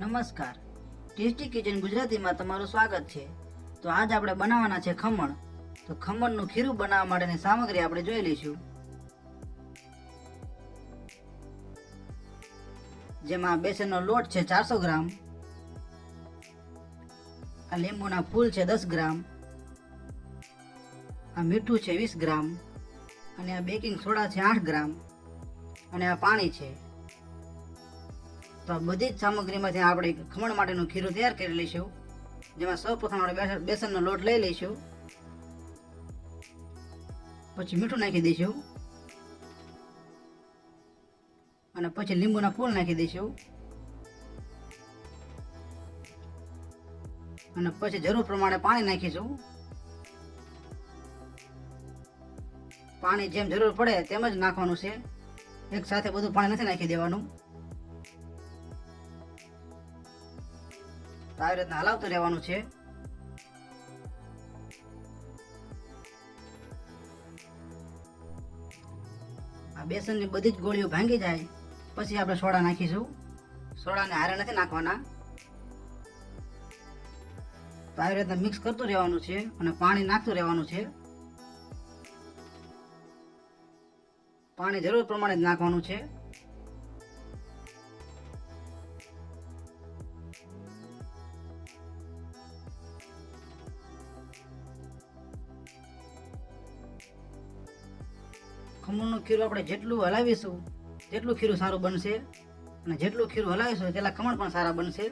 નમસ્કાર, tasty kitchen ગુજરાતીમાં તમારું સ્વાગત છે। તો આજ આપણે બનાવવાના છે ખમણ। તો ખમણનું ખીરું બનાવવા માટેની સામગ્રી આપણે જોઈ લઈશું। જેમાં બેસનનો લોટ છે 400 ગ્રામ, આ લીંબુના ફૂલ છે 10 ગ્રામ, આ મીઠું છે 20 ગ્રામ, અને આ બેકિંગ સોડા છે 8 ગ્રામ, અને આ પાણી છે। તો આ બધી જ સામગ્રીમાંથી આપણે ખમણ માટેનું ખીરું તૈયાર કરી લઈશું। જેમાં સૌપ્રથમ આપણે બેસનનો લોટ લઈ લઈશું, પછી મીઠું નાખી દઈશું, અને પછી લીંબુના ફૂલ નાખી દઈશું, અને પછી જરૂર પ્રમાણે પાણી નાખીશું। પાણી જેમ જરૂર પડે તેમ જ નાખવાનું છે, એક સાથે બધું પાણી નથી નાખી દેવાનું। તો આવી રીતના હલાવતું રહેવાનું છે। આ બેસનની બધી જ ગોળીઓ ભાંગી જાય પછી આપણે સોડા નાખીશું। સોડાને હારે નથી નાખવાના। તો આવી રીતના મિક્સ કરતું રહેવાનું છે અને પાણી નાખતું રહેવાનું છે। પાણી જરૂર પ્રમાણે જ નાખવાનું છે। ખમણનું ખીરું આપણે જેટલું હલાવીશું તેટલું ખીરું સારું બનશે, અને જેટલું ખીરું હલાવીશું તેટલા ખમણ પણ સારા બનશે।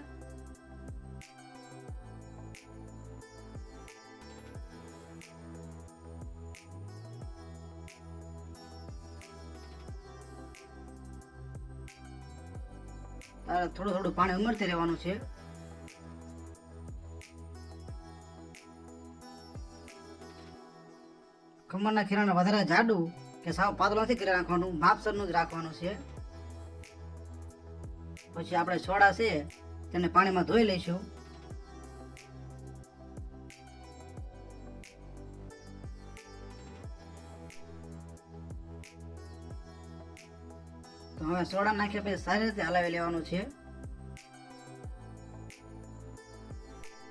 તારે થોડું થોડું પાણી ઉમેરતી રહેવાનું છે। ખમણના ખીરાને વધારે જાડું કે સાવ પાતળું નથી કરી રાખવાનું, માપસરનું જ રાખવાનું છે। પછી આપણે સોડા છે તેને પાણીમાં ધોઈ લઈશું। તો હવે સોડા નાખ્યા પછી સારી રીતે હલાવી લેવાનું છે।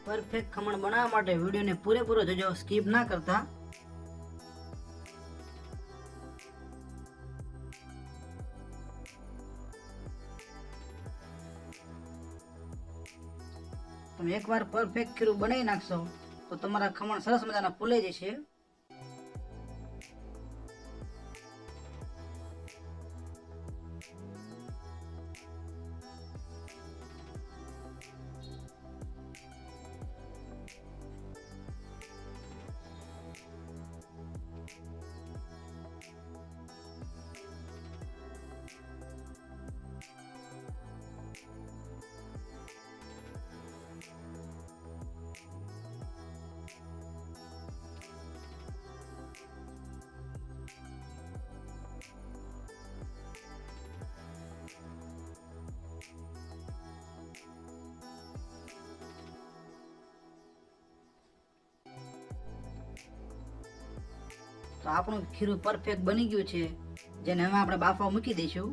પરફેક્ટ ખમણ બનાવવા માટે વિડીયોને પૂરેપૂરો જોજો, સ્કીપ ના કરતા। તમે એકવાર પરફેક્ટ ખીરું બનાવી નાખશો તો તમારા ખમણ સરસ મજાના ફૂલાઈ જશે। તો આપણું ખીરું પરફેક્ટ બની ગયું છે, જેને હવે આપણે બાફવા મૂકી દઈશું।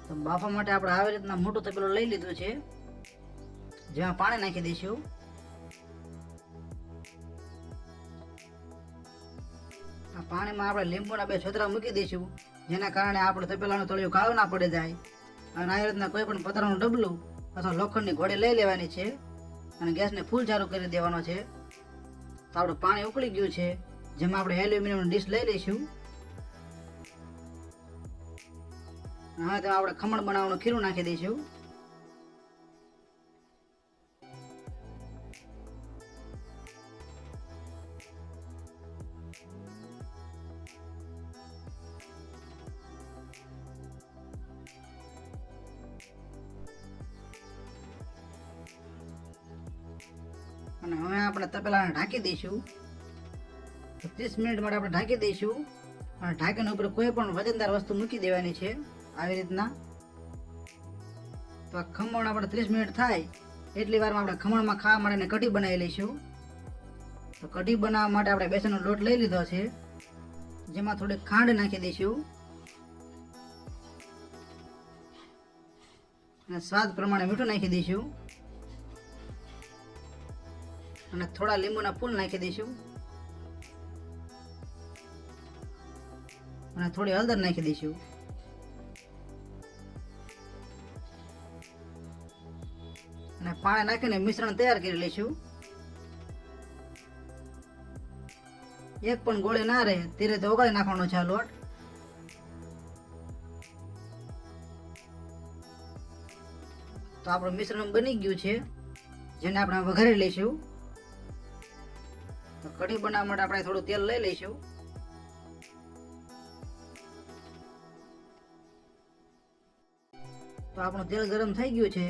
તો બાફવા માટે આપણે આવી રીતના મોટું તપેલું લઈ લીધું છે, જેમાં પાણી નાખી દઈશું। આ પાણીમાં આપણે લીંબુના 2 છોતરા મૂકી દઈશું, જેના કારણે આપણે તપેલાનું તળિયું કાળું ના પડી જાય। અને આવી રીતના કોઈ પણ પતરાનું ડબલું અથવા લોખંડની ઘોડી લઈ લેવાની છે, અને ગેસને ફૂલ ચાલુ કરી દેવાનો છે। તો આપણું પાણી ઉકળી ગયું છે, જેમાં આપણે એલ્યુમિનિયમની ડીશ લઈ લઈશું। હવે તેમાં આપણે ખમણ બનાવવાનું ખીરું નાખી દઈશું। અને હવે આપણે તપેલાને ઢાંકી દઈશું। 30 મિનિટ માટે આપણે ઢાંકી દઈશું, અને ઢાંકીને ઉપર કોઈ પણ વજનદાર વસ્તુ મૂકી દેવાની છે આવી રીતના। તો આ ખમણ આપણે 30 મિનિટ થાય એટલી વારમાં આપણે ખમણમાં ખાવા માટેને કઢી બનાવી લઈશું। તો કઢી બનાવવા માટે આપણે બેસનનો લોટ લઈ લીધો છે, જેમાં થોડી ખાંડ નાખી દઈશું, અને સ્વાદ પ્રમાણે મીઠું નાખી દઈશું અને થોડા લીંબુના ફૂલ નાખી દઈશું અને થોડી હળદર નાખી દઈશું અને પાણી નાખીને મિશ્રણ તૈયાર કરી લઈશું. એક પણ ગોળે ના રહે તે રીતે ઓગાળી નાખવાનો છે આ લોટ. તો આપણું મિશ્રણ બની ગયું છે, જેને આપણે વઘારી લઈશું. તો કઢી બનાવવા માટે આપણે થોડું તેલ લઈ લઈશું. તો આપણું તેલ ગરમ થઈ ગયું છે,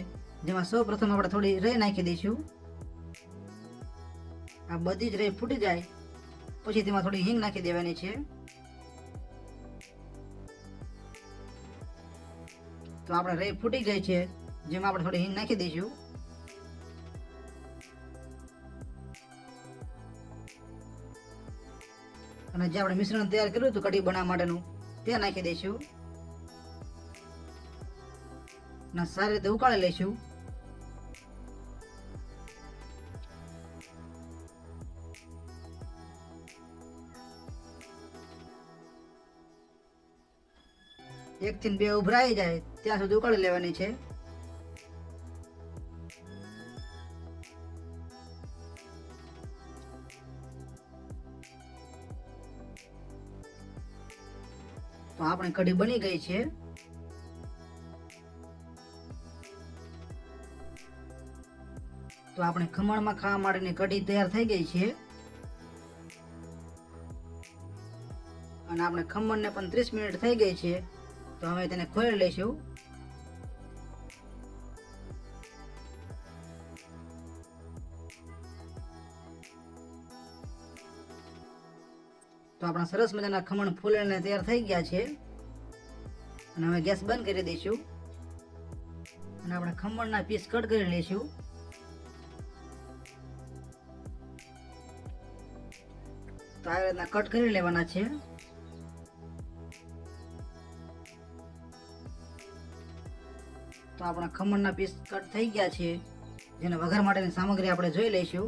જેમાં સૌ પ્રથમ આપણે થોડી રાઈ નાખી દઈશું. આ બધી જ રાઈ ફૂટી જાય પછી તેમાં થોડી હિંગ નાખી દેવાની છે. તો આપણે રાઈ ફૂટી ગઈ છે, જેમાં આપણે થોડી હિંગ નાખી દઈશું. અને જે આપણે મિશ્રણ તૈયાર કર્યું હતું કઢી બનાવવા માટેનું તે નાખી દઈશું અને સારી રીતે ઉકાળી લઈશું. એક થી બે ઉભરાઈ જાય ત્યાં સુધી ઉકાળી લેવાની છે. તો આપણી કઢી બની ગઈ છે. તો આપણે ખમણમાં ખાવા માટેની કઢી તૈયાર થઈ ગઈ છે અને આપણે ખમણને પણ 30 મિનિટ થઈ ગઈ છે. તો હવે તેને ખોલી લઈશું. તો આપણા સરસ મજાના ખમણ ફૂલીને તૈયાર થઈ ગયા છે અને હવે ગેસ બંધ કરી દઈશું અને આપણે ખમણના પીસ કટ કરી લઈશું. તો આવી રીતના કટ કરી લેવાના છે. તો આપણા ખમણના પીસ કટ થઈ ગયા છે, જેને વઘાર માટેની સામગ્રી આપણે જોઈ લઈશું.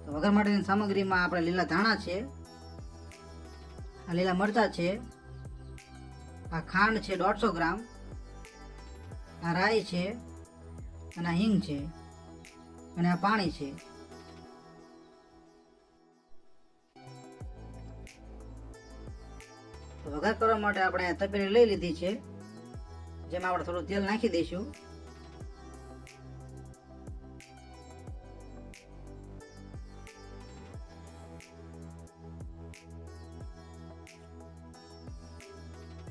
તો વઘાર માટેની સામગ્રીમાં આપણે લીલા ધાણા છે, આ લીલા મરચાં છે, આ ખાંડ છે 150 ગ્રામ, આ રાઈ છે અને આ હિંગ છે અને આ પાણી છે. તો વઘાર કરવા માટે આપણે તપેલી લઈ લીધી છે, જેમાં આપણે થોડું તેલ નાખી દઈશું.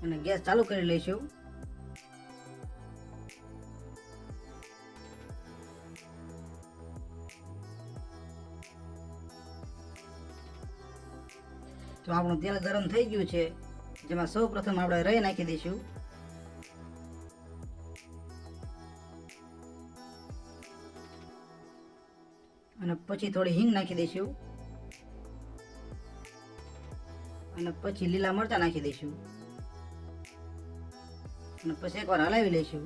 અને ગેસ ચાલુ કરી લઈશું. તો આપણું તેલ ગરમ થઈ ગયું છે, જેમાં સૌ પ્રથમ આપણે રાઈ નાખી દઈશું. અને પછી થોડી હિંગ નાખી દઈશું અને પછી લીલા મરચાં નાખી દઈશું અને પછી એકવાર હલાવી લઈશું.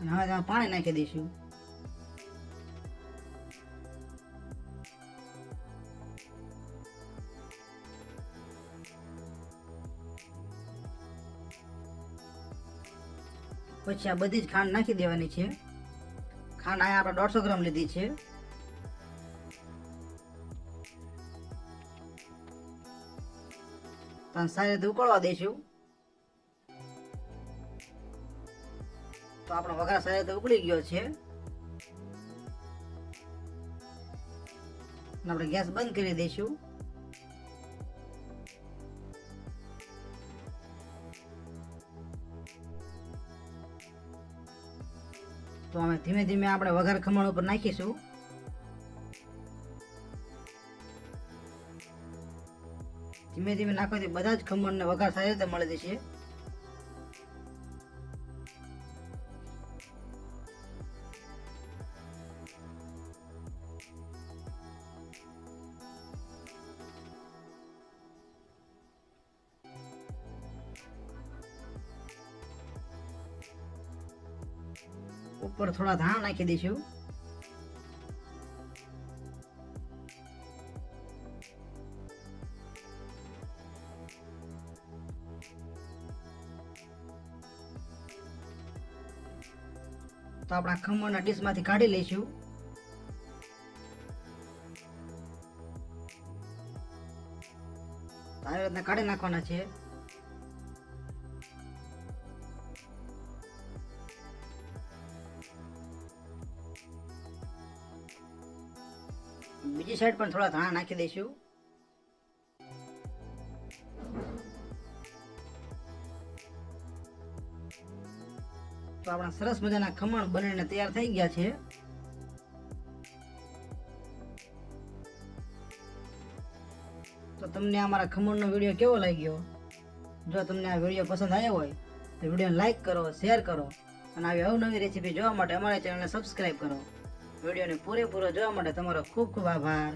અને હવે તેમાં પાણી નાખી દઈશું. પછી આ બધી જ ખાંડ નાખી દેવાની છે. ખાંડ અહીંયા આપણે 150 ગ્રામ લીધી છે. તો સારી રીતે ઉકળવા દઈશું. તો આપણો વઘાર સારી રીતે ઉકળી ગયો છે. આપણે ગેસ બંધ કરી દઈશું. તો હવે ધીમે ધીમે આપણે વઘાર ખમણ ઉપર નાખીશું. ધીમે ધીમે નાખવાથી બધા જ ખમણને વઘાર સારી રીતે મળી જશે. ઉપર થોડા ધાણા નાખી દઈશું. તો આપણા ખમણના ડીશમાંથી કાઢી લઈશું. આવી રીતના કાઢી નાખવાના છે. બીજી સાઈડ પણ થોડા ધાણા નાખી દઈશું. તો આપણા સરસ મજાના ખમણ બનીને તૈયાર થઈ ગયા છે. તો તમને અમારા ખમણનો વિડીયો કેવો લાગ્યો? જો તમને આ વિડીયો પસંદ આવ્યો હોય તો વિડીયોને લાઈક કરો, શેર કરો અને આવી અવનવી રેસીપી જોવા માટે અમારા ચેનલને સબસ્ક્રાઈબ કરો. વિડીયોને પૂરેપૂરો જોવા માટે તમારો ખૂબ ખૂબ આભાર.